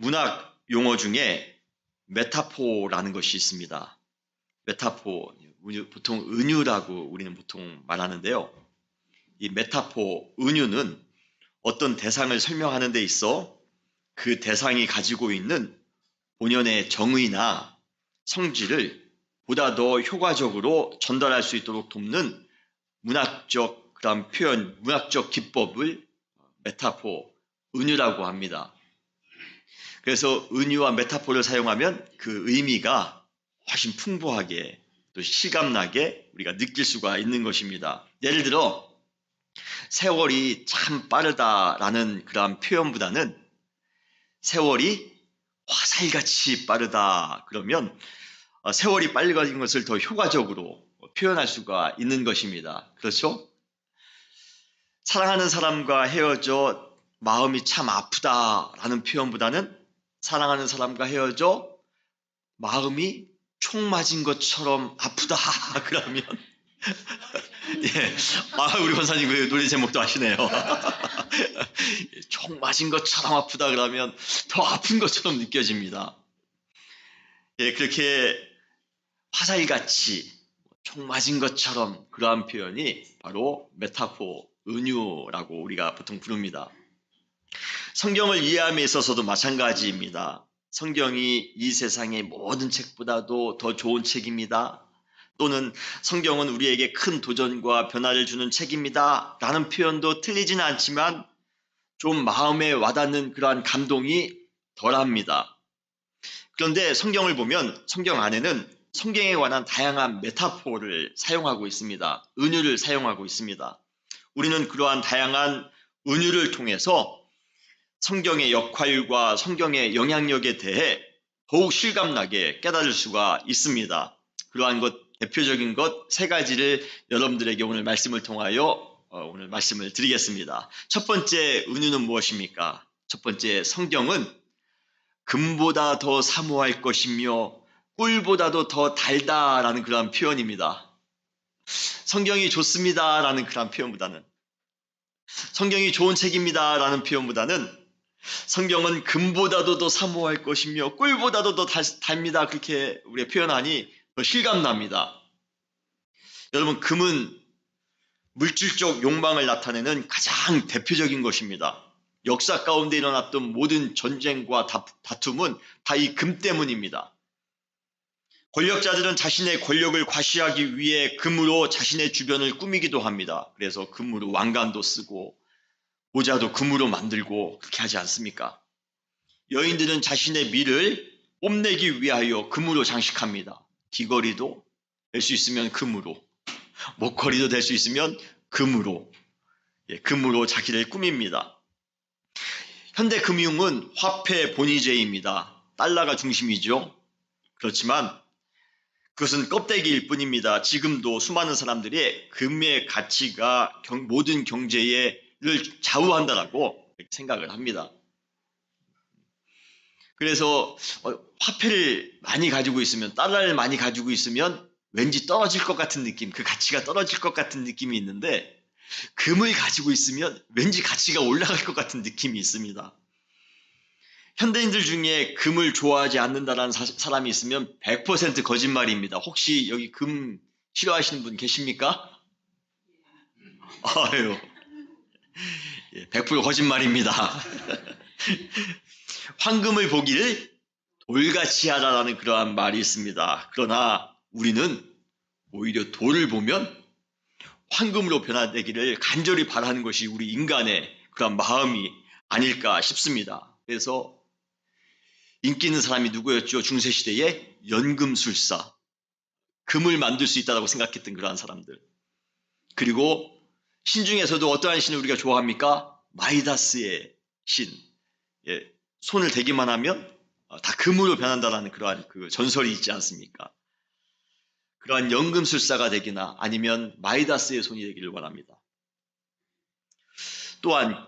문학 용어 중에 메타포라는 것이 있습니다. 메타포, 보통 은유라고 우리는 보통 말하는데요. 이 메타포, 은유는 어떤 대상을 설명하는 데 있어 그 대상이 가지고 있는 본연의 정의나 성질을 보다 더 효과적으로 전달할 수 있도록 돕는 문학적 그런 표현, 문학적 기법을 메타포, 은유라고 합니다. 그래서 은유와 메타포를 사용하면 그 의미가 훨씬 풍부하게 또 실감나게 우리가 느낄 수가 있는 것입니다. 예를 들어 세월이 참 빠르다라는 그런 표현보다는 세월이 화살같이 빠르다 그러면 세월이 빨리 가진 것을 더 효과적으로 표현할 수가 있는 것입니다. 그렇죠? 사랑하는 사람과 헤어져 마음이 참 아프다라는 표현보다는 사랑하는 사람과 헤어져 마음이 총 맞은 것처럼 아프다 그러면 예, 우리 권사님 그 노래 제목도 아시네요. 총 맞은 것처럼 아프다 그러면 더 아픈 것처럼 느껴집니다. 예, 그렇게 화살같이 총 맞은 것처럼 그러한 표현이 바로 메타포, 은유라고 우리가 보통 부릅니다. 성경을 이해함에 있어서도 마찬가지입니다. 성경이 이 세상의 모든 책보다도 더 좋은 책입니다. 또는 성경은 우리에게 큰 도전과 변화를 주는 책입니다. 라는 표현도 틀리지는 않지만 좀 마음에 와닿는 그러한 감동이 덜합니다. 그런데 성경을 보면 성경 안에는 성경에 관한 다양한 메타포를 사용하고 있습니다. 은유를 사용하고 있습니다. 우리는 그러한 다양한 은유를 통해서 성경의 역할과 성경의 영향력에 대해 더욱 실감나게 깨달을 수가 있습니다. 그러한 것, 대표적인 것 세 가지를 여러분들에게 오늘 말씀을 통하여 오늘 말씀을 드리겠습니다. 첫 번째 은유는 무엇입니까? 첫 번째, 성경은 금보다 더 사모할 것이며 꿀보다도 더 달다라는 그러한 표현입니다. 성경이 좋습니다라는 그러한 표현보다는, 성경이 좋은 책입니다라는 표현보다는 성경은 금보다도 더 사모할 것이며 꿀보다도 더 달니다 그렇게 우리가 표현하니 더 실감납니다. 여러분, 금은 물질적 욕망을 나타내는 가장 대표적인 것입니다. 역사 가운데 일어났던 모든 전쟁과 다툼은 다 이 금 때문입니다. 권력자들은 자신의 권력을 과시하기 위해 금으로 자신의 주변을 꾸미기도 합니다. 그래서 금으로 왕관도 쓰고 모자도 금으로 만들고 그렇게 하지 않습니까? 여인들은 자신의 미를 뽐내기 위하여 금으로 장식합니다. 귀걸이도 될 수 있으면 금으로, 목걸이도 될 수 있으면 금으로, 금으로 자기를 꾸밉니다. 현대금융은 화폐 본위제입니다. 달러가 중심이죠. 그렇지만 그것은 껍데기일 뿐입니다. 지금도 수많은 사람들이 금의 가치가 모든 경제를 좌우한다라고 생각을 합니다. 그래서 화폐를 많이 가지고 있으면, 달러를 많이 가지고 있으면 왠지 떨어질 것 같은 느낌, 그 가치가 떨어질 것 같은 느낌이 있는데 금을 가지고 있으면 왠지 가치가 올라갈 것 같은 느낌이 있습니다. 현대인들 중에 금을 좋아하지 않는다라는 사람이 있으면 100% 거짓말입니다. 혹시 여기 금 싫어하시는 분 계십니까? 아유, 100% 거짓말입니다. 황금을 보기를 돌같이 하라라는 그러한 말이 있습니다. 그러나 우리는 오히려 돌을 보면 황금으로 변화되기를 간절히 바라는 것이 우리 인간의 그런 마음이 아닐까 싶습니다. 그래서 인기 있는 사람이 누구였죠? 중세시대에 연금술사, 금을 만들 수 있다고 생각했던 그러한 사람들. 그리고 신 중에서도 어떠한 신을 우리가 좋아합니까? 마이다스의 신. 손을 대기만 하면 다 금으로 변한다는 그러한 그 전설이 있지 않습니까? 그러한 연금술사가 되기나 아니면 마이다스의 손이 되기를 원합니다. 또한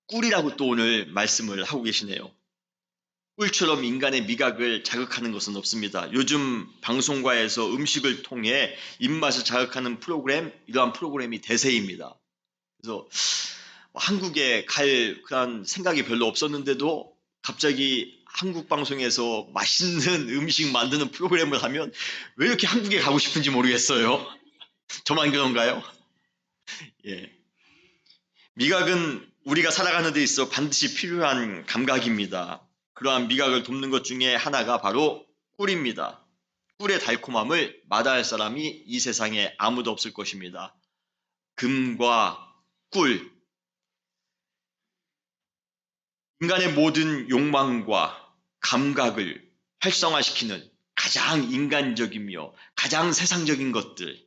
꿀이라고 또 오늘 말씀을 하고 계시네요. 꿀처럼 인간의 미각을 자극하는 것은 없습니다. 요즘 방송과에서 음식을 통해 입맛을 자극하는 프로그램, 이러한 프로그램이 대세입니다. 그래서 한국에 갈 그런 생각이 별로 없었는데도 갑자기 한국 방송에서 맛있는 음식 만드는 프로그램을 하면 왜 이렇게 한국에 가고 싶은지 모르겠어요. 저만 그런가요? 예. 미각은 우리가 살아가는 데 있어 반드시 필요한 감각입니다. 그러한 미각을 돕는 것 중에 하나가 바로 꿀입니다. 꿀의 달콤함을 마다할 사람이 이 세상에 아무도 없을 것입니다. 금과 꿀, 인간의 모든 욕망과 감각을 활성화시키는 가장 인간적이며 가장 세상적인 것들,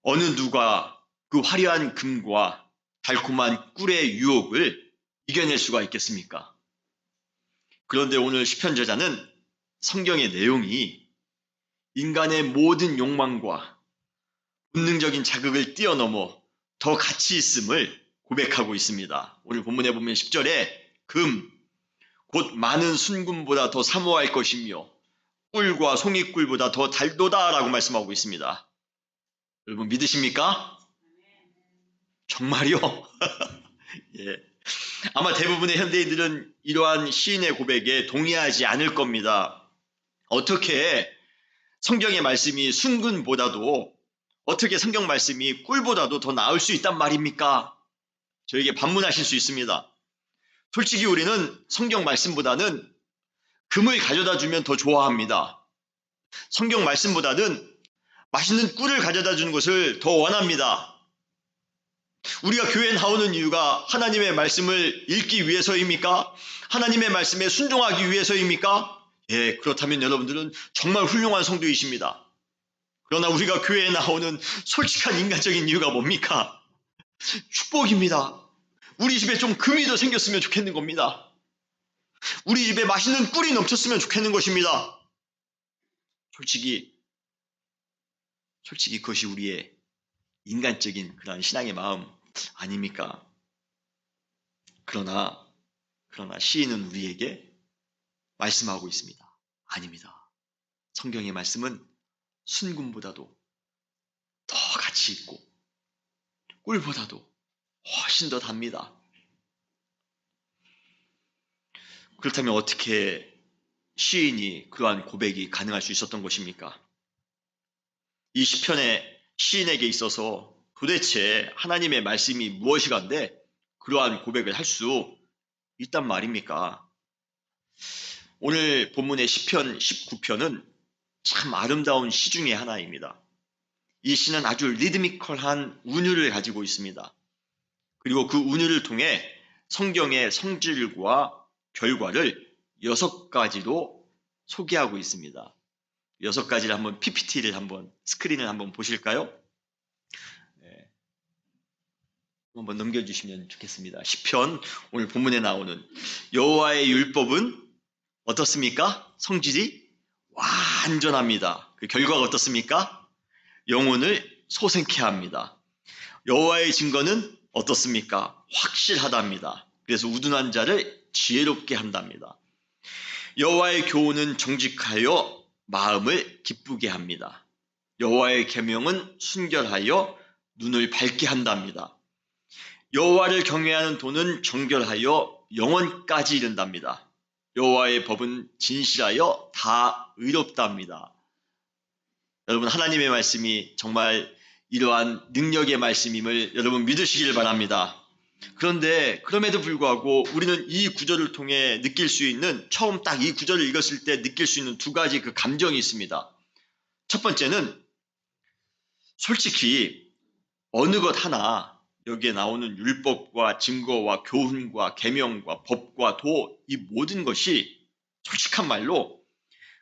어느 누가 그 화려한 금과 달콤한 꿀의 유혹을 이겨낼 수가 있겠습니까? 그런데 오늘 시편 저자는 성경의 내용이 인간의 모든 욕망과 본능적인 자극을 뛰어넘어 더 가치 있음을 고백하고 있습니다. 오늘 본문에 보면 10절에 금, 곧 많은 순금보다 더 사모할 것이며 꿀과 송이꿀보다 더 달도다 라고 말씀하고 있습니다. 여러분 믿으십니까? 정말요? 예. 아마 대부분의 현대인들은 이러한 시인의 고백에 동의하지 않을 겁니다. 어떻게 성경의 말씀이 순금보다도 어떻게 성경 말씀이 꿀보다도 더 나을 수 있단 말입니까? 저에게 반문하실 수 있습니다. 솔직히 우리는 성경 말씀보다는 금을 가져다 주면 더 좋아합니다. 성경 말씀보다는 맛있는 꿀을 가져다 주는 것을 더 원합니다. 우리가 교회에 나오는 이유가 하나님의 말씀을 읽기 위해서입니까? 하나님의 말씀에 순종하기 위해서입니까? 예, 그렇다면 여러분들은 정말 훌륭한 성도이십니다. 그러나 우리가 교회에 나오는 솔직한 인간적인 이유가 뭡니까? 축복입니다. 우리 집에 좀 금이 더 생겼으면 좋겠는 겁니다. 우리 집에 맛있는 꿀이 넘쳤으면 좋겠는 것입니다. 솔직히 그것이 우리의 인간적인 그런 신앙의 마음 아닙니까? 그러나 시인은 우리에게 말씀하고 있습니다. 아닙니다. 성경의 말씀은 순금보다도 더 가치 있고 꿀보다도 훨씬 더 답니다. 그렇다면 어떻게 시인이 그러한 고백이 가능할 수 있었던 것입니까? 이 시편의 시인에게 있어서 도대체 하나님의 말씀이 무엇이간데 그러한 고백을 할 수 있단 말입니까? 오늘 본문의 시편 19편은 참 아름다운 시 중의 하나입니다. 이 시는 아주 리드미컬한 운율을 가지고 있습니다. 그리고 그 운율을 통해 성경의 성질과 결과를 6가지로 소개하고 있습니다. 6가지를 한번 PPT를 한번 스크린을 한번 보실까요? 네. 한번 넘겨주시면 좋겠습니다. 시편 오늘 본문에 나오는 여호와의 율법은 어떻습니까? 성질이 완전합니다. 그 결과가 어떻습니까? 영혼을 소생케 합니다. 여호와의 증거는 어떻습니까? 확실하답니다. 그래서 우둔한 자를 지혜롭게 한답니다. 여호와의 교훈은 정직하여 마음을 기쁘게 합니다. 여호와의 계명은 순결하여 눈을 밝게 한답니다. 여호와를 경외하는 도는 정결하여 영원까지 이른답니다. 여호와의 법은 진실하여 다 의롭답니다. 여러분 하나님의 말씀이 정말 이러한 능력의 말씀임을 여러분 믿으시길 바랍니다. 그런데 그럼에도 불구하고 우리는 이 구절을 통해 느낄 수 있는 처음 딱 이 구절을 읽었을 때 느낄 수 있는 2가지 그 감정이 있습니다. 첫 번째는 솔직히 어느 것 하나 여기에 나오는 율법과 증거와 교훈과 계명과 법과 도 이 모든 것이 솔직한 말로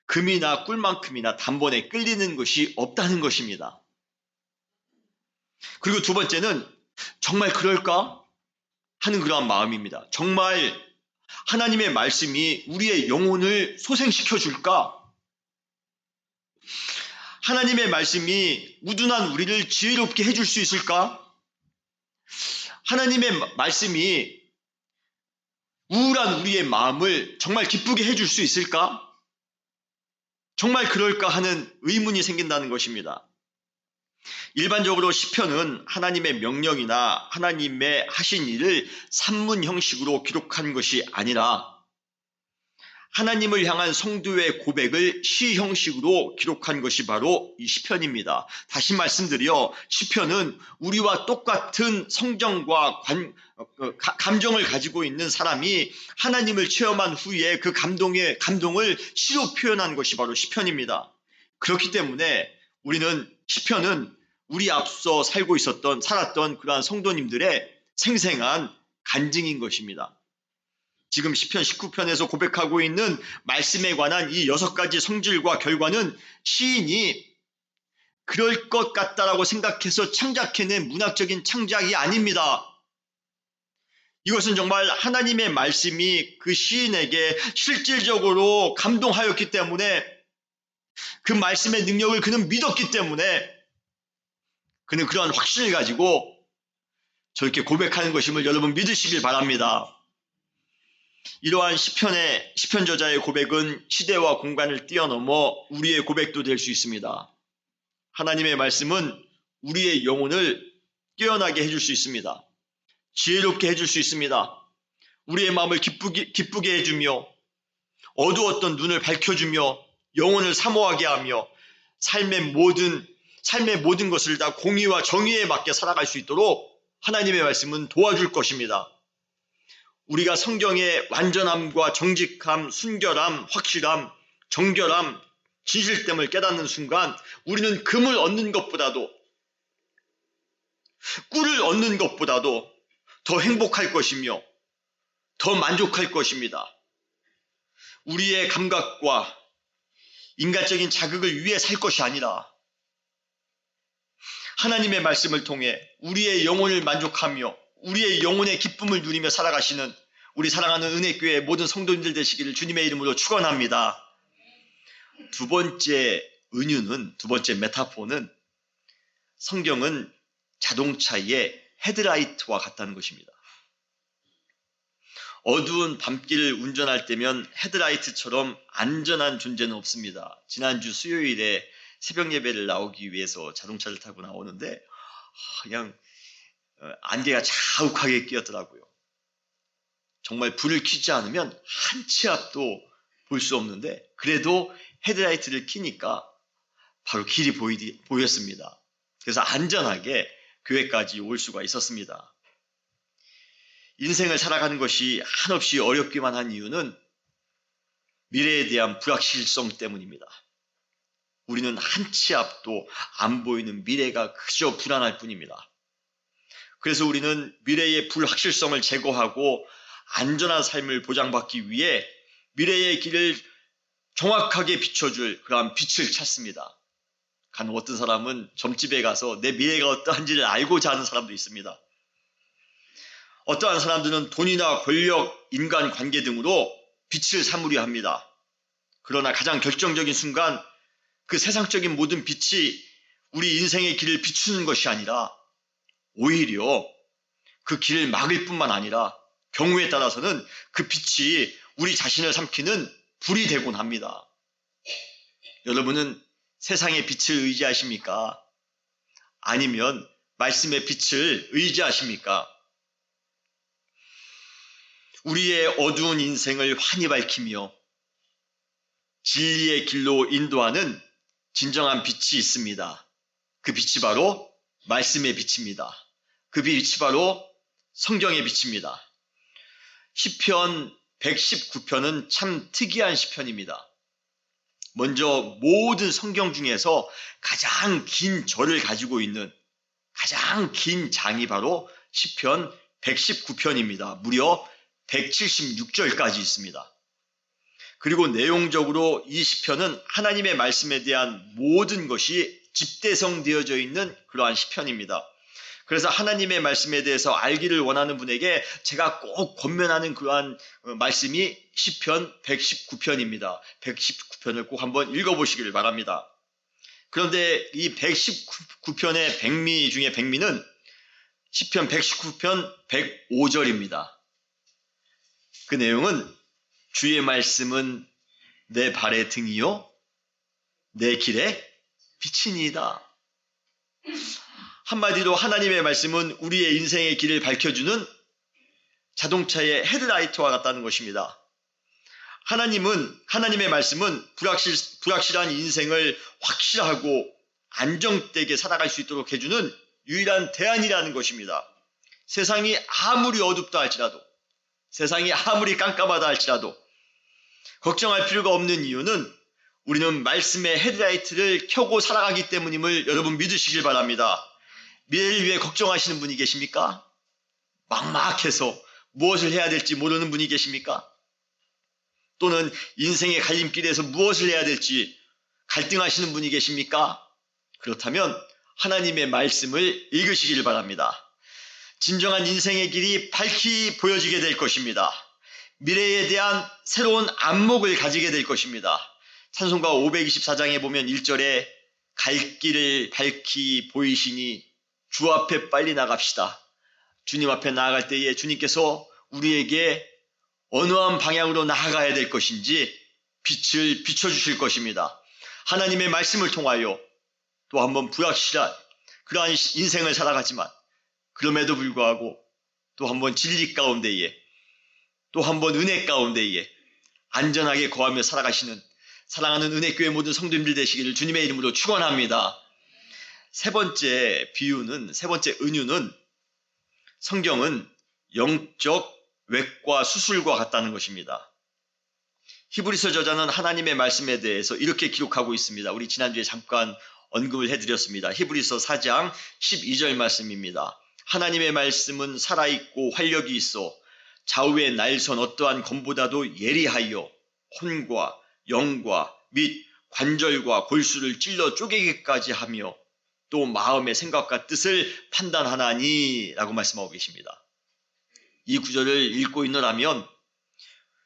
금이나 꿀만큼이나 단번에 끌리는 것이 없다는 것입니다. 그리고 2번째는 정말 그럴까 하는 그러한 마음입니다. 정말 하나님의 말씀이 우리의 영혼을 소생시켜 줄까? 하나님의 말씀이 우둔한 우리를 지혜롭게 해줄 수 있을까? 하나님의 말씀이 우울한 우리의 마음을 정말 기쁘게 해줄 수 있을까? 정말 그럴까 하는 의문이 생긴다는 것입니다. 일반적으로 시편은 하나님의 명령이나 하나님의 하신 일을 산문 형식으로 기록한 것이 아니라 하나님을 향한 성도의 고백을 시 형식으로 기록한 것이 바로 이 시편입니다. 다시 말씀드려 시편은 우리와 똑같은 성정과 감정을 가지고 있는 사람이 하나님을 체험한 후에 그 감동을 시로 표현한 것이 바로 시편입니다. 그렇기 때문에 시편은 우리 앞서 살았던 그러한 성도님들의 생생한 간증인 것입니다. 지금 시편 19편에서 고백하고 있는 말씀에 관한 이 6가지 성질과 결과는 시인이 그럴 것 같다라고 생각해서 창작해낸 문학적인 창작이 아닙니다. 이것은 정말 하나님의 말씀이 그 시인에게 실질적으로 감동하였기 때문에 그 말씀의 능력을 그는 믿었기 때문에 그는 그러한 확신을 가지고 저렇게 고백하는 것임을 여러분 믿으시길 바랍니다. 이러한 시편 저자의 고백은 시대와 공간을 뛰어넘어 우리의 고백도 될 수 있습니다. 하나님의 말씀은 우리의 영혼을 깨어나게 해줄 수 있습니다. 지혜롭게 해줄 수 있습니다. 우리의 마음을 기쁘게 해주며 어두웠던 눈을 밝혀주며 영혼을 사모하게 하며 삶의 모든 것을 다 공의와 정의에 맞게 살아갈 수 있도록 하나님의 말씀은 도와줄 것입니다. 우리가 성경의 완전함과 정직함, 순결함, 확실함, 정결함, 진실됨을 깨닫는 순간 우리는 금을 얻는 것보다도 꿀을 얻는 것보다도 더 행복할 것이며 더 만족할 것입니다. 우리의 감각과 인간적인 자극을 위해 살 것이 아니라 하나님의 말씀을 통해 우리의 영혼을 만족하며 우리의 영혼의 기쁨을 누리며 살아가시는 우리 사랑하는 은혜교회 모든 성도님들 되시기를 주님의 이름으로 축원합니다. 두 번째 메타포는 성경은 자동차의 헤드라이트와 같다는 것입니다. 어두운 밤길을 운전할 때면 헤드라이트처럼 안전한 존재는 없습니다. 지난주 수요일에 새벽 예배를 나오기 위해서 자동차를 타고 나오는데 그냥 안개가 자욱하게 끼었더라고요. 정말 불을 켜지 않으면 한 치 앞도 볼 수 없는데 그래도 헤드라이트를 켜니까 바로 길이 보였습니다. 그래서 안전하게 교회까지 올 수가 있었습니다. 인생을 살아가는 것이 한없이 어렵기만 한 이유는 미래에 대한 불확실성 때문입니다. 우리는 한 치 앞도 안 보이는 미래가 그저 불안할 뿐입니다. 그래서 우리는 미래의 불확실성을 제거하고 안전한 삶을 보장받기 위해 미래의 길을 정확하게 비춰줄 그러한 빛을 찾습니다. 간혹 어떤 사람은 점집에 가서 내 미래가 어떠한지를 알고자 하는 사람도 있습니다. 어떠한 사람들은 돈이나 권력, 인간관계 등으로 빛을 삼으려 합니다. 그러나 가장 결정적인 순간 그 세상적인 모든 빛이 우리 인생의 길을 비추는 것이 아니라 오히려 그 길을 막을 뿐만 아니라 경우에 따라서는 그 빛이 우리 자신을 삼키는 불이 되곤 합니다. 여러분은 세상의 빛을 의지하십니까? 아니면 말씀의 빛을 의지하십니까? 우리의 어두운 인생을 환히 밝히며 진리의 길로 인도하는 진정한 빛이 있습니다. 그 빛이 바로 말씀의 빛입니다. 그 빛이 바로 성경의 빛입니다. 시편 119편은 참 특이한 시편입니다. 먼저 모든 성경 중에서 가장 긴 절을 가지고 있는 가장 긴 장이 바로 시편 119편입니다. 무려 176절까지 있습니다. 그리고 내용적으로 이 시편은 하나님의 말씀에 대한 모든 것이 집대성되어져 있는 그러한 시편입니다. 그래서 하나님의 말씀에 대해서 알기를 원하는 분에게 제가 꼭 권면하는 그러한 말씀이 시편 119편입니다. 119편을 꼭 한번 읽어보시기를 바랍니다. 그런데 이 119편의 백미 중에 백미는 시편 119편 105절입니다. 그 내용은 주의 말씀은 내 발의 등이요 내 길에 빛이니이다. 한마디로 하나님의 말씀은 우리의 인생의 길을 밝혀주는 자동차의 헤드라이트와 같다는 것입니다. 하나님의 말씀은 불확실한 인생을 확실하고 안정되게 살아갈 수 있도록 해주는 유일한 대안이라는 것입니다. 세상이 아무리 어둡다 할지라도, 세상이 아무리 깜깜하다 할지라도 걱정할 필요가 없는 이유는 우리는 말씀의 헤드라이트를 켜고 살아가기 때문임을 여러분 믿으시길 바랍니다. 미래를 위해 걱정하시는 분이 계십니까? 막막해서 무엇을 해야 될지 모르는 분이 계십니까? 또는 인생의 갈림길에서 무엇을 해야 될지 갈등하시는 분이 계십니까? 그렇다면 하나님의 말씀을 읽으시길 바랍니다. 진정한 인생의 길이 밝히 보여지게 될 것입니다. 미래에 대한 새로운 안목을 가지게 될 것입니다. 찬송가 524장에 보면 1절에 갈 길을 밝히 보이시니 주 앞에 빨리 나갑시다. 주님 앞에 나아갈 때에 주님께서 우리에게 어느 한 방향으로 나아가야 될 것인지 빛을 비춰주실 것입니다. 하나님의 말씀을 통하여 또 한번 불확실한 그러한 인생을 살아가지만 그럼에도 불구하고 또 한번 진리 가운데에 또 한번 은혜 가운데에 안전하게 거하며 살아가시는 사랑하는 은혜교회 모든 성도님들 되시기를 주님의 이름으로 축원합니다. 세 번째 은유는 성경은 영적 외과 수술과 같다는 것입니다. 히브리서 저자는 하나님의 말씀에 대해서 이렇게 기록하고 있습니다. 우리 지난주에 잠깐 언급을 해드렸습니다. 히브리서 4장 12절 말씀입니다. 하나님의 말씀은 살아있고 활력이 있어 좌우의 날선 어떠한 검보다도 예리하여 혼과 영과 및 관절과 골수를 찔러 쪼개기까지 하며 또 마음의 생각과 뜻을 판단하나니 라고 말씀하고 계십니다. 이 구절을 읽고 있노라면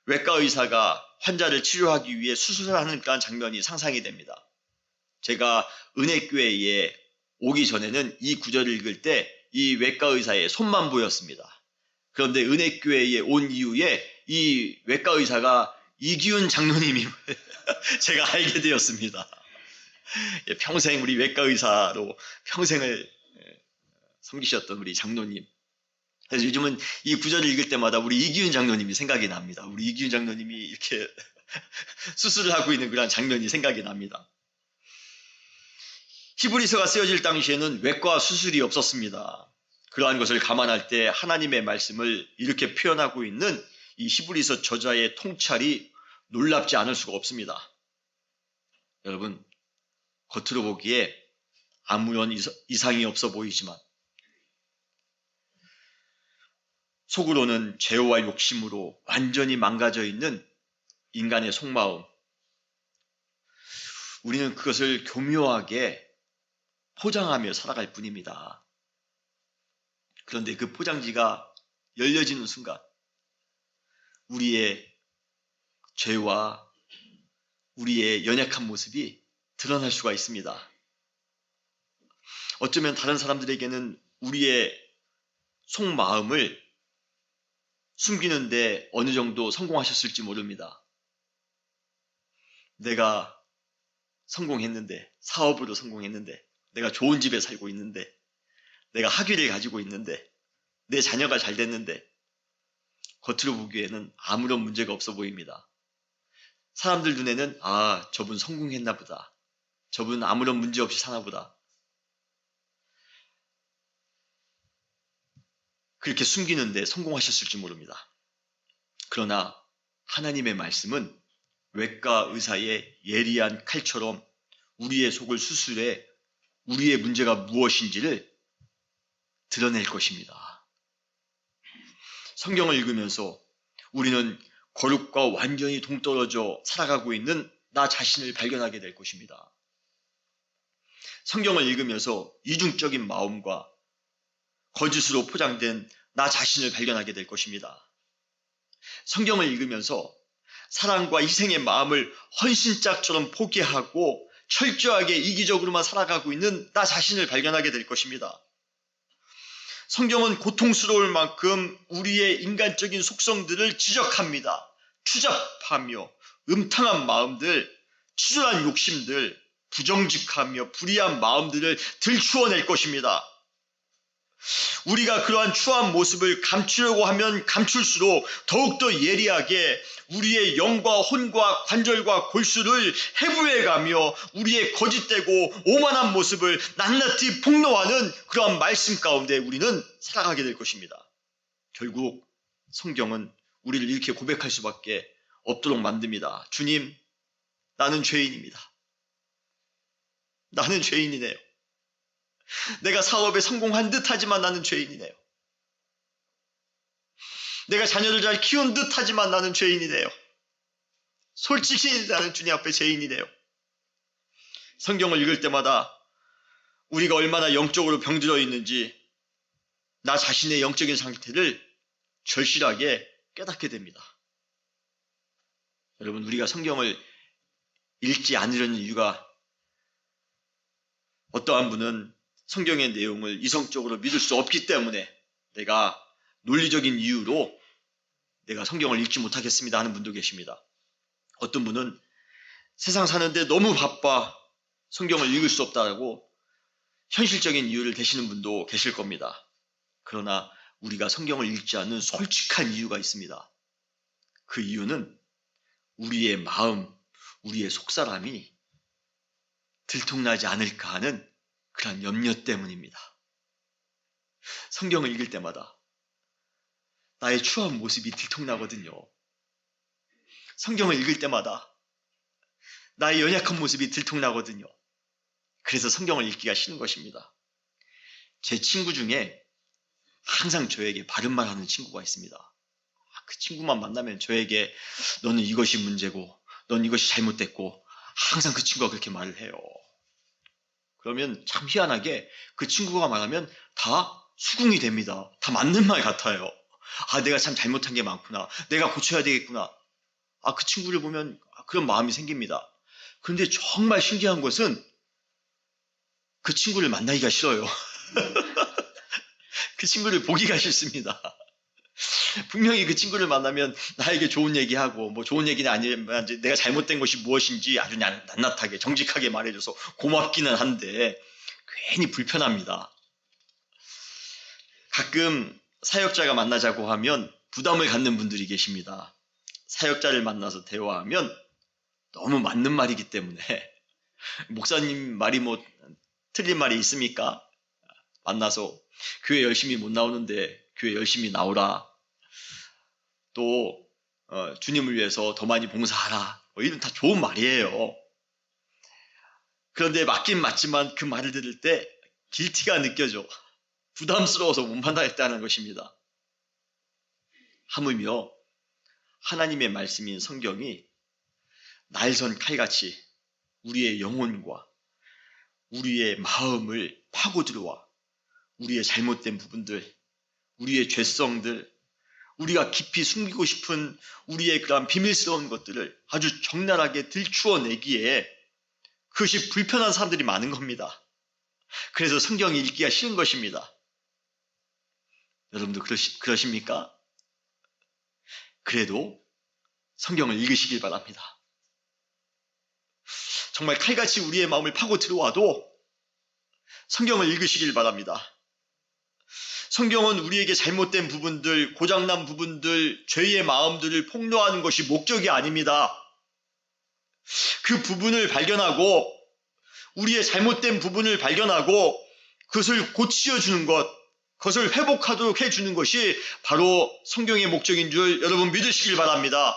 외과 의사가 환자를 치료하기 위해 수술을 하는 그런 장면이 상상이 됩니다. 제가 은혜교회에 오기 전에는 이 구절을 읽을 때 이 외과 의사의 손만 보였습니다. 그런데 은혜교회에 온 이후에 이 외과 의사가 이기훈 장로님임을 제가 알게 되었습니다. 평생 우리 외과 의사로 평생을 섬기셨던 우리 장로님. 그래서 요즘은 이 구절을 읽을 때마다 우리 이기훈 장로님이 생각이 납니다. 우리 이기훈 장로님이 이렇게 수술을 하고 있는 그런 장면이 생각이 납니다. 히브리서가 쓰여질 당시에는 외과 수술이 없었습니다. 그러한 것을 감안할 때 하나님의 말씀을 이렇게 표현하고 있는 이 히브리서 저자의 통찰이 놀랍지 않을 수가 없습니다. 여러분, 겉으로 보기에 아무런 이상이 없어 보이지만 속으로는 죄와 욕심으로 완전히 망가져 있는 인간의 속마음, 우리는 그것을 교묘하게 포장하며 살아갈 뿐입니다. 그런데 그 포장지가 열려지는 순간 우리의 죄와 우리의 연약한 모습이 드러날 수가 있습니다. 어쩌면 다른 사람들에게는 우리의 속마음을 숨기는데 어느 정도 성공하셨을지 모릅니다. 내가 성공했는데, 사업으로 성공했는데, 내가 좋은 집에 살고 있는데, 내가 학위를 가지고 있는데, 내 자녀가 잘 됐는데 겉으로 보기에는 아무런 문제가 없어 보입니다. 사람들 눈에는 아, 저분 성공했나 보다. 저분 아무런 문제 없이 사나 보다. 그렇게 숨기는데 성공하셨을지 모릅니다. 그러나 하나님의 말씀은 외과 의사의 예리한 칼처럼 우리의 속을 수술해 우리의 문제가 무엇인지를 드러낼 것입니다. 성경을 읽으면서 우리는 거룩과 완전히 동떨어져 살아가고 있는 나 자신을 발견하게 될 것입니다. 성경을 읽으면서 이중적인 마음과 거짓으로 포장된 나 자신을 발견하게 될 것입니다. 성경을 읽으면서 사랑과 희생의 마음을 헌신짝처럼 포기하고 철저하게 이기적으로만 살아가고 있는 나 자신을 발견하게 될 것입니다. 성경은 고통스러울 만큼 우리의 인간적인 속성들을 지적합니다. 추잡하며 음탕한 마음들, 추절한 욕심들, 부정직하며 불의한 마음들을 들추어낼 것입니다. 우리가 그러한 추한 모습을 감추려고 하면 감출수록 더욱더 예리하게 우리의 영과 혼과 관절과 골수를 해부해가며 우리의 거짓되고 오만한 모습을 낱낱이 폭로하는 그러한 말씀 가운데 우리는 살아가게 될 것입니다. 결국 성경은 우리를 이렇게 고백할 수밖에 없도록 만듭니다. 주님, 나는 죄인입니다. 나는 죄인이네요. 내가 사업에 성공한 듯 하지만 나는 죄인이네요. 내가 자녀를 잘 키운 듯 하지만 나는 죄인이네요. 솔직히 나는 주님 앞에 죄인이네요. 성경을 읽을 때마다 우리가 얼마나 영적으로 병들어 있는지 나 자신의 영적인 상태를 절실하게 깨닫게 됩니다. 여러분, 우리가 성경을 읽지 않으려는 이유가 어떠한 분은 성경의 내용을 이성적으로 믿을 수 없기 때문에 내가 논리적인 이유로 내가 성경을 읽지 못하겠습니다 하는 분도 계십니다. 어떤 분은 세상 사는데 너무 바빠 성경을 읽을 수 없다고 현실적인 이유를 대시는 분도 계실 겁니다. 그러나 우리가 성경을 읽지 않는 솔직한 이유가 있습니다. 그 이유는 우리의 마음, 우리의 속사람이 들통나지 않을까 하는 그런 염려 때문입니다. 성경을 읽을 때마다 나의 추한 모습이 들통나거든요. 성경을 읽을 때마다 나의 연약한 모습이 들통나거든요. 그래서 성경을 읽기가 싫은 것입니다. 제 친구 중에 항상 저에게 바른 말 하는 친구가 있습니다. 그 친구만 만나면 저에게 너는 이것이 문제고 넌 이것이 잘못됐고 항상 그 친구가 그렇게 말을 해요. 그러면 참 희한하게 그 친구가 말하면 다 수긍이 됩니다. 다 맞는 말 같아요. 아, 내가 참 잘못한 게 많구나. 내가 고쳐야 되겠구나. 아, 그 친구를 보면 그런 마음이 생깁니다. 그런데 정말 신기한 것은 그 친구를 만나기가 싫어요. 그 친구를 보기가 싫습니다. 분명히 그 친구를 만나면 나에게 좋은 얘기하고 뭐 좋은 얘기는 아니지만 내가 잘못된 것이 무엇인지 아주 낱낱하게 정직하게 말해줘서 고맙기는 한데 괜히 불편합니다. 가끔 사역자가 만나자고 하면 부담을 갖는 분들이 계십니다. 사역자를 만나서 대화하면 너무 맞는 말이기 때문에 목사님 말이 뭐 틀린 말이 있습니까? 만나서 교회 열심히 못 나오는데 교회 열심히 나오라. 또 주님을 위해서 더 많이 봉사하라. 뭐 이런 다 좋은 말이에요. 그런데 맞긴 맞지만 그 말을 들을 때 길티가 느껴져. 부담스러워서 못 만나겠다는 것입니다. 하물며 하나님의 말씀인 성경이 날선 칼같이 우리의 영혼과 우리의 마음을 파고 들어와 우리의 잘못된 부분들, 우리의 죄성들, 우리가 깊이 숨기고 싶은 우리의 그런 비밀스러운 것들을 아주 적나라하게 들추어내기에 그것이 불편한 사람들이 많은 겁니다. 그래서 성경 읽기가 싫은 것입니다. 여러분도 그러십니까? 그래도 성경을 읽으시길 바랍니다. 정말 칼같이 우리의 마음을 파고 들어와도 성경을 읽으시길 바랍니다. 성경은 우리에게 잘못된 부분들, 고장난 부분들, 죄의 마음들을 폭로하는 것이 목적이 아닙니다. 그 부분을 발견하고 우리의 잘못된 부분을 발견하고 그것을 고치어주는 것, 그것을 회복하도록 해주는 것이 바로 성경의 목적인 줄 여러분 믿으시길 바랍니다.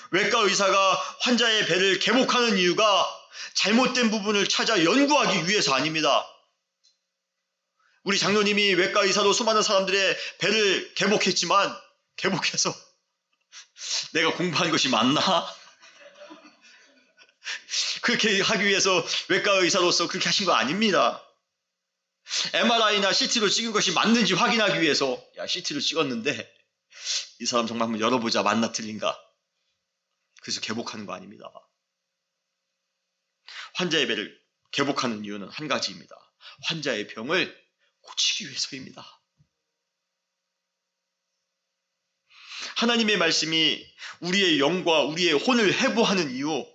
외과 의사가 환자의 배를 개복하는 이유가 잘못된 부분을 찾아 연구하기 위해서 아닙니다. 우리 장로님이 외과 의사로 수많은 사람들의 배를 개복했지만 개복해서 내가 공부한 것이 맞나? 그렇게 하기 위해서 외과 의사로서 그렇게 하신 거 아닙니다. MRI나 CT로 찍은 것이 맞는지 확인하기 위해서 CT로 찍었는데 이 사람 정말 한번 열어보자 맞나 틀린가. 그래서 개복하는 거 아닙니다. 환자의 배를 개복하는 이유는 한 가지입니다. 환자의 병을 고치기 위해서입니다. 하나님의 말씀이 우리의 영과 우리의 혼을 해부하는 이유,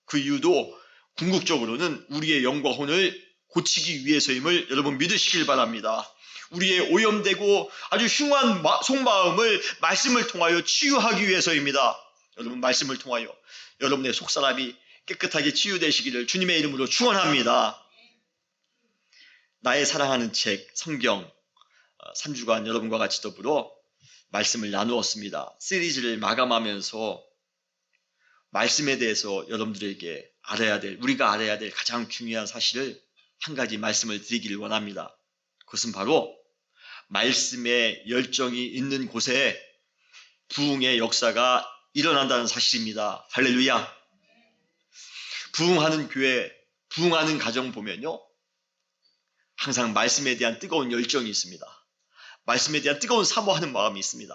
그 이유도 궁극적으로는 우리의 영과 혼을 고치기 위해서임을 여러분 믿으시길 바랍니다. 우리의 오염되고 아주 흉한 속마음을 말씀을 통하여 치유하기 위해서입니다. 여러분, 말씀을 통하여 여러분의 속사람이 깨끗하게 치유되시기를 주님의 이름으로 축원합니다. 나의 사랑하는 책 성경 3주간 여러분과 같이 더불어 말씀을 나누었습니다. 시리즈를 마감하면서 말씀에 대해서 여러분들에게 우리가 알아야 될 가장 중요한 사실을 한 가지 말씀을 드리기를 원합니다. 그것은 바로 말씀의 열정이 있는 곳에 부흥의 역사가 일어난다는 사실입니다. 할렐루야. 부흥하는 교회, 부흥하는 가정 보면요, 항상 말씀에 대한 뜨거운 열정이 있습니다. 말씀에 대한 뜨거운 사모하는 마음이 있습니다.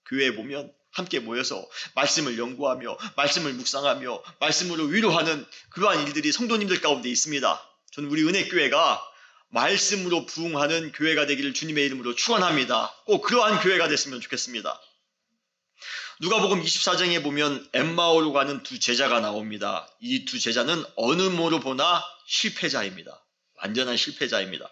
교회에 보면 함께 모여서 말씀을 연구하며 말씀을 묵상하며 말씀으로 위로하는 그러한 일들이 성도님들 가운데 있습니다. 저는 우리 은혜교회가 말씀으로 부흥하는 교회가 되기를 주님의 이름으로 축원합니다. 꼭 그러한 교회가 됐으면 좋겠습니다. 누가복음 24장에 보면 엠마오로 가는 두 제자가 나옵니다. 이 두 제자는 어느 모로 보나 실패자입니다. 완전한 실패자입니다.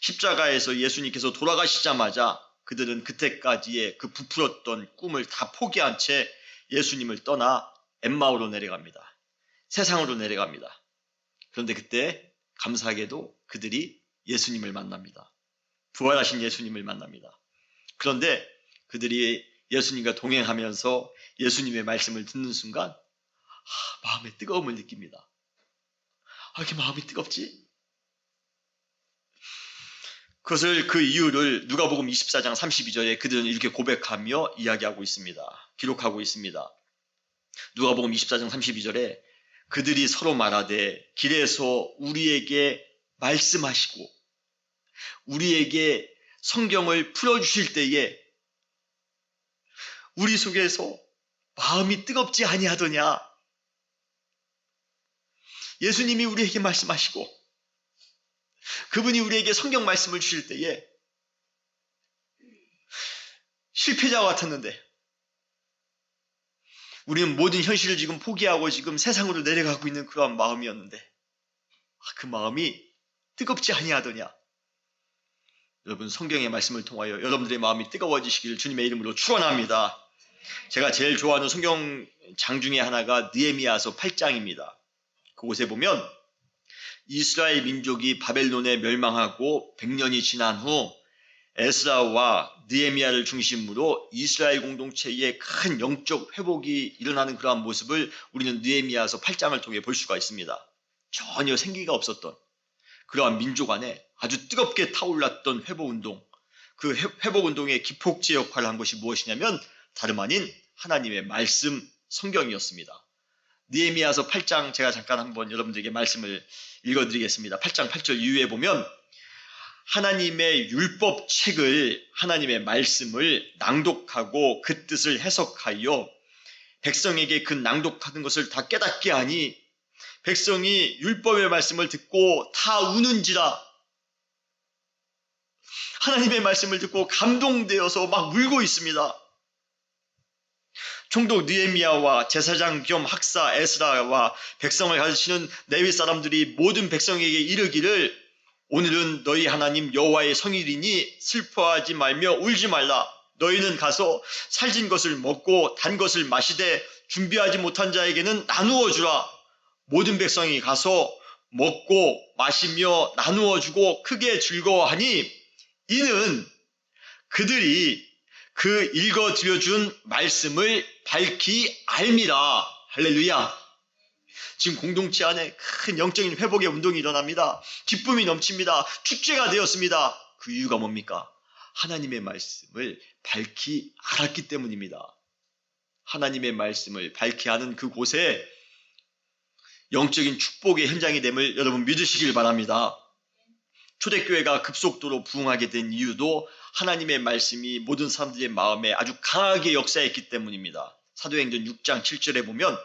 십자가에서 예수님께서 돌아가시자마자 그들은 그때까지의 그 부풀었던 꿈을 다 포기한 채 예수님을 떠나 엠마오로 내려갑니다. 세상으로 내려갑니다. 그런데 그때 감사하게도 그들이 예수님을 만납니다. 부활하신 예수님을 만납니다. 그런데 그들이 예수님과 동행하면서 예수님의 말씀을 듣는 순간 마음의 뜨거움을 느낍니다. 이렇게 마음이 뜨겁지? 그 이유를 누가복음 24장 32절에 그들은 이렇게 고백하며 이야기하고 있습니다. 기록하고 있습니다. 누가복음 24장 32절에 그들이 서로 말하되 길에서 우리에게 말씀하시고 우리에게 성경을 풀어주실 때에 우리 속에서 마음이 뜨겁지 아니하더냐. 예수님이 우리에게 말씀하시고 그분이 우리에게 성경 말씀을 주실 때에 실패자와 같았는데 우리는 모든 현실을 지금 포기하고 지금 세상으로 내려가고 있는 그러한 마음이었는데 그 마음이 뜨겁지 아니하더냐. 여러분, 성경의 말씀을 통하여 여러분들의 마음이 뜨거워지시기를 주님의 이름으로 축원합니다. 제가 제일 좋아하는 성경장 중에 하나가 느헤미야서 8장입니다. 그곳에 보면 이스라엘 민족이 바벨론에 멸망하고 100년이 지난 후 에스라와 느헤미야를 중심으로 이스라엘 공동체의 큰 영적 회복이 일어나는 그러한 모습을 우리는 느헤미야서 8장을 통해 볼 수가 있습니다. 전혀 생기가 없었던 그러한 민족 안에 아주 뜨겁게 타올랐던 회복운동, 그 회복운동의 기폭제 역할을 한 것이 무엇이냐면 다름 아닌 하나님의 말씀 성경이었습니다. 느헤미야서 8장 제가 잠깐 한번 여러분들에게 말씀을 읽어드리겠습니다. 8장 8절 이후에 보면 하나님의 율법 책을, 하나님의 말씀을 낭독하고 그 뜻을 해석하여 백성에게 그 낭독하는 것을 다 깨닫게 하니 백성이 율법의 말씀을 듣고 다 우는지라. 하나님의 말씀을 듣고 감동되어서 막 울고 있습니다. 총독 느헤미야와 제사장 겸 학사 에스라와 백성을 가르치는 레위 사람들이 모든 백성에게 이르기를 오늘은 너희 하나님 여호와의 성일이니 슬퍼하지 말며 울지 말라. 너희는 가서 살진 것을 먹고 단 것을 마시되 준비하지 못한 자에게는 나누어 주라. 모든 백성이 가서 먹고 마시며 나누어 주고 크게 즐거워하니 이는 그들이 그 읽어드려준 말씀을 밝히 알미라. 할렐루야. 지금 공동체 안에 큰 영적인 회복의 운동이 일어납니다. 기쁨이 넘칩니다. 축제가 되었습니다. 그 이유가 뭡니까? 하나님의 말씀을 밝히 알았기 때문입니다. 하나님의 말씀을 밝히 아는 그곳에 영적인 축복의 현장이 됨을 여러분 믿으시길 바랍니다. 초대교회가 급속도로 부흥하게 된 이유도 하나님의 말씀이 모든 사람들의 마음에 아주 강하게 역사했기 때문입니다. 사도행전 6장 7절에 보면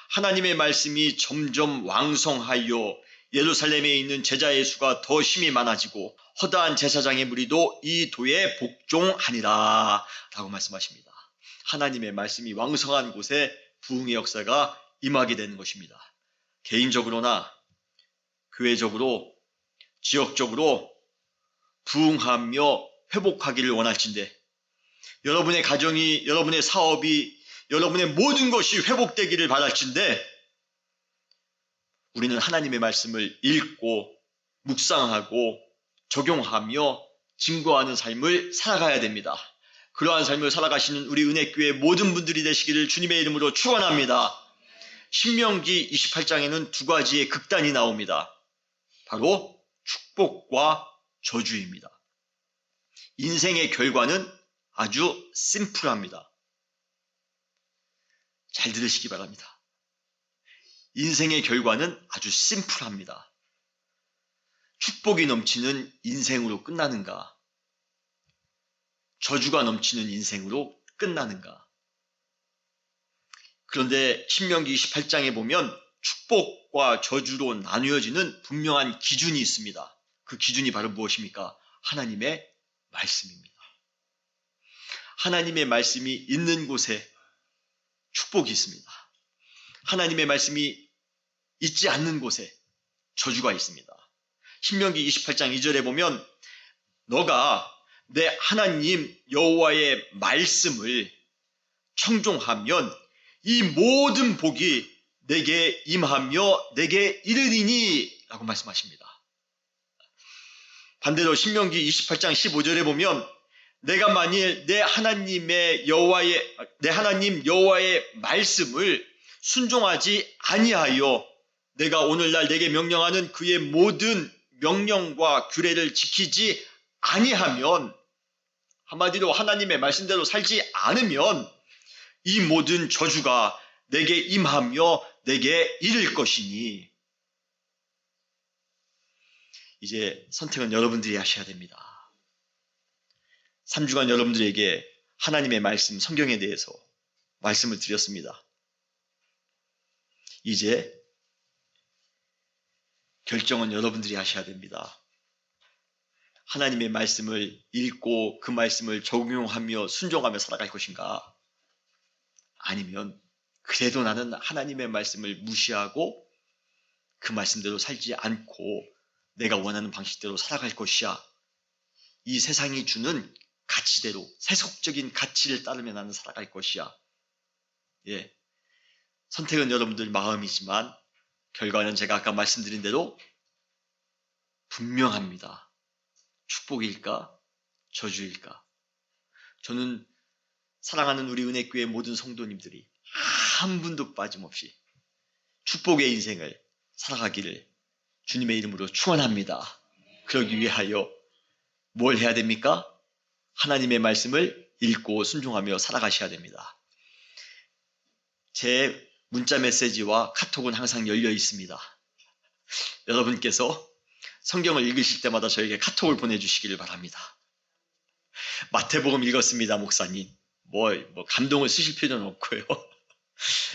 하나님의 말씀이 점점 왕성하여 예루살렘에 있는 제자의 수가 더 심히 많아지고 허다한 제사장의 무리도 이 도에 복종하니라 라고 말씀하십니다. 하나님의 말씀이 왕성한 곳에 부흥의 역사가 임하게 되는 것입니다. 개인적으로나 교회적으로 지역적으로 부흥하며 회복하기를 원할진대. 여러분의 가정이, 여러분의 사업이, 여러분의 모든 것이 회복되기를 바랄진대 우리는 하나님의 말씀을 읽고 묵상하고 적용하며 증거하는 삶을 살아가야 됩니다. 그러한 삶을 살아가시는 우리 은혜교회 모든 분들이 되시기를 주님의 이름으로 축원합니다. 신명기 28장에는 두 가지의 극단이 나옵니다. 바로 축복과 저주입니다. 인생의 결과는 아주 심플합니다. 잘 들으시기 바랍니다. 인생의 결과는 아주 심플합니다. 축복이 넘치는 인생으로 끝나는가? 저주가 넘치는 인생으로 끝나는가? 그런데 신명기 28장에 보면 축복과 저주로 나누어지는 분명한 기준이 있습니다. 그 기준이 바로 무엇입니까? 하나님의 말씀입니다. 하나님의 말씀이 있는 곳에 축복이 있습니다. 하나님의 말씀이 있지 않는 곳에 저주가 있습니다. 신명기 28장 2절에 보면 너가 내 하나님 여호와의 말씀을 청종하면 이 모든 복이 내게 임하며 내게 이르리니 라고 말씀하십니다. 반대로 신명기 28장 15절에 보면 내가 만일 내 하나님 여호와의 말씀을 순종하지 아니하여 내가 오늘날 내게 명령하는 그의 모든 명령과 규례를 지키지 아니하면, 한마디로 하나님의 말씀대로 살지 않으면 이 모든 저주가 내게 임하며 내게 이를 것이니. 이제 선택은 여러분들이 하셔야 됩니다. 3주간 여러분들에게 하나님의 말씀, 성경에 대해서 말씀을 드렸습니다. 이제 결정은 여러분들이 하셔야 됩니다. 하나님의 말씀을 읽고 그 말씀을 적용하며 순종하며 살아갈 것인가? 아니면 그래도 나는 하나님의 말씀을 무시하고 그 말씀대로 살지 않고 내가 원하는 방식대로 살아갈 것이야. 이 세상이 주는 가치대로, 세속적인 가치를 따르며 나는 살아갈 것이야. 예, 선택은 여러분들 마음이지만 결과는 제가 아까 말씀드린 대로 분명합니다. 축복일까? 저주일까? 저는 사랑하는 우리 은혜교회 모든 성도님들이 한 분도 빠짐없이 축복의 인생을 살아가기를 주님의 이름으로 축원합니다. 그러기 위하여 뭘 해야 됩니까? 하나님의 말씀을 읽고 순종하며 살아가셔야 됩니다. 제 문자 메시지와 카톡은 항상 열려 있습니다. 여러분께서 성경을 읽으실 때마다 저에게 카톡을 보내주시기를 바랍니다. 마태복음 읽었습니다, 목사님. 뭐 감동을 쓰실 필요는 없고요.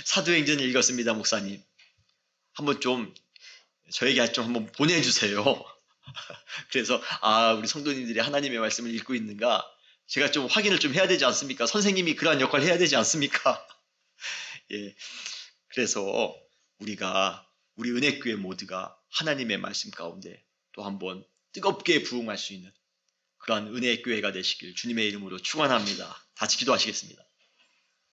사도행전 읽었습니다, 목사님. 한번 좀 저에게 좀 한번 보내주세요. 그래서 우리 성도님들이 하나님의 말씀을 읽고 있는가 제가 좀 확인을 좀 해야 되지 않습니까? 선생님이 그러한 역할을 해야 되지 않습니까? 예, 그래서 우리 은혜교회 모두가 하나님의 말씀 가운데 또 한번 뜨겁게 부흥할 수 있는 그러한 은혜교회가 되시길 주님의 이름으로 축원합니다. 같이 기도하시겠습니다.